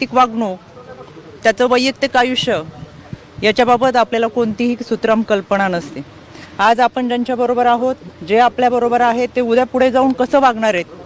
वैयक्तिक वागणूक, त्याचं वैयक्तिक आयुष्य याच्याबाबत आपल्याला कोणतीही सुत्रम कल्पना नसते। आज आपण ज्यांच्याबरोबर आहोत, जे आपल्याबरोबर आहेत, ते उद्या पुढे जाऊन कसं वागणार आहेत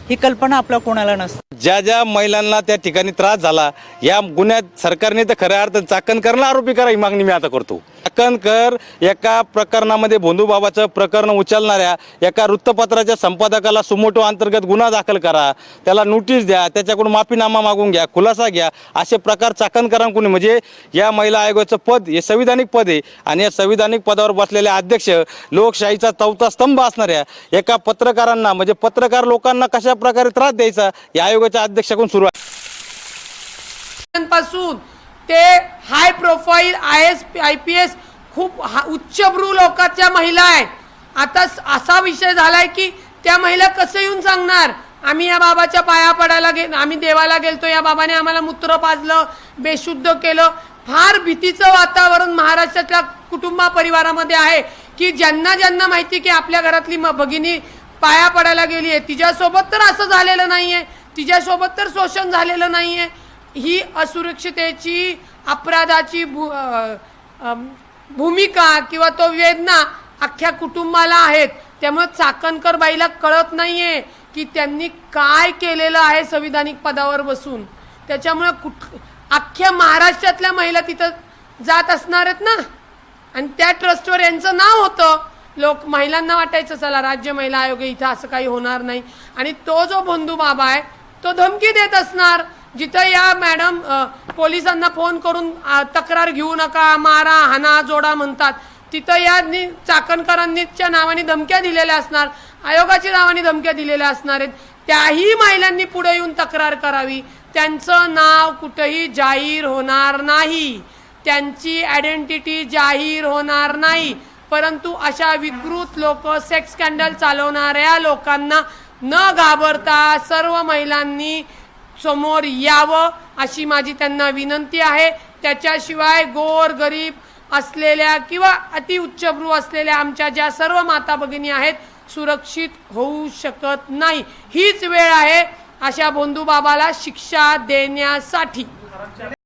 ही कल्पना आपल्या कोणाला नसते। ज्या ज्या महिलांना त्या ठिकाणी त्रास झाला, या गुन्ह्यात सरकारने तर खऱ्या अर्थाने चाकणकरला आरोपी करा ही मागणी मी आता करतो। चाकणकर एका प्रकरणामध्ये भोंदूबाबाचं प्रकरण उचलणाऱ्या एका वृत्तपत्राच्या संपादकाला सुमोटो अंतर्गत गुन्हा दाखल करा, त्याला नोटीस द्या, त्याच्याकडून माफीनामा मागून घ्या, खुलासा घ्या, असे प्रकार चाकणकरांकडून म्हणजे या महिला आयोगाचं पद हे संविधानिक पद आहे आणि या संविधानिक पदावर बसलेले अध्यक्ष लोकशाहीचा चौथा स्तंभ असणाऱ्या एका पत्रकारांना म्हणजे पत्रकार लोकांना कशा प्रकारे त्रास द्यायचा या आयोगाच्या अध्यक्षाकडून सुरू आहे। पासून ते हाय प्रोफाईल IPS खूप उच्चभ्रू लोकांच्या महिला आहेत। आता असा विषय झालाय की त्या महिला कसं येऊन सांगणार आम्ही या बाबाच्या पाया पडायला आम्ही देवाला गेलतो, या बाबाने आम्हाला मूत्र पाजलं, बेशुद्ध केलं। फार भीतीचं वातावरण महाराष्ट्रातल्या कुटुंबा परिवारामध्ये आहे की ज्यांना ज्यांना माहिती की आपल्या घरातली भगिनी पाया पडायला गेली आहे, तिच्यासोबत तर असं झालेलं नाहीये, तिच्यासोबत तर शोषण झालेलं नाहीये। ही असुरक्षितेची अपराधाची भूमिका किंवा तो वेदना अख्ख्या कुटुंबाला आहेत। त्यामुळे चाकणकर बाईला कळत नाहीये की त्यांनी काय केलेलं आहे संविधानिक पदावर बसून। त्याच्यामुळे अख्ख्या महाराष्ट्रातल्या महिला तिथं जात असणार आहेत ना, आणि त्या ट्रस्टवर यांचं नाव होतं। लोक महिलांना वाटायचं चला राज्य महिला आयोग इथं असं काही होणार नाही, आणि तो जो भोंदू बाबा आहे तो धमकी देत असणार। जिथं या मॅडम पोलिसांना फोन करून तक्रार घेऊ नका, मारा हाना जोडा म्हणतात, तिथं या चाकणकरांनीच्या नावाने धमक्या दिलेल्या असणार, आयोगाच्या नावाने धमक्या दिलेल्या असणार आहेत। त्याही महिलांनी पुढे येऊन तक्रार करावी। त्यांचं नाव कुठेही जाहीर होणार नाही, त्यांची आयडेंटिटी जाहीर होणार नाही, परंतु अशा विकृत लोक सेक्स स्कॅन्डल चालवणाऱ्या लोकांना न घाबरता सर्व महिलांनी समोर यावं अशी माझी त्यांना विनंती आहे। त्याच्याशिवाय गोर गरीब असलेल्या किंवा अति उच्चभ्रू असलेल्या आमच्या ज्या सर्व माता भगिनी आहेत सुरक्षित होऊ शकत नाही। हीच वेळ आहे अशा भोंदू बाबाला शिक्षा देण्यासाठी।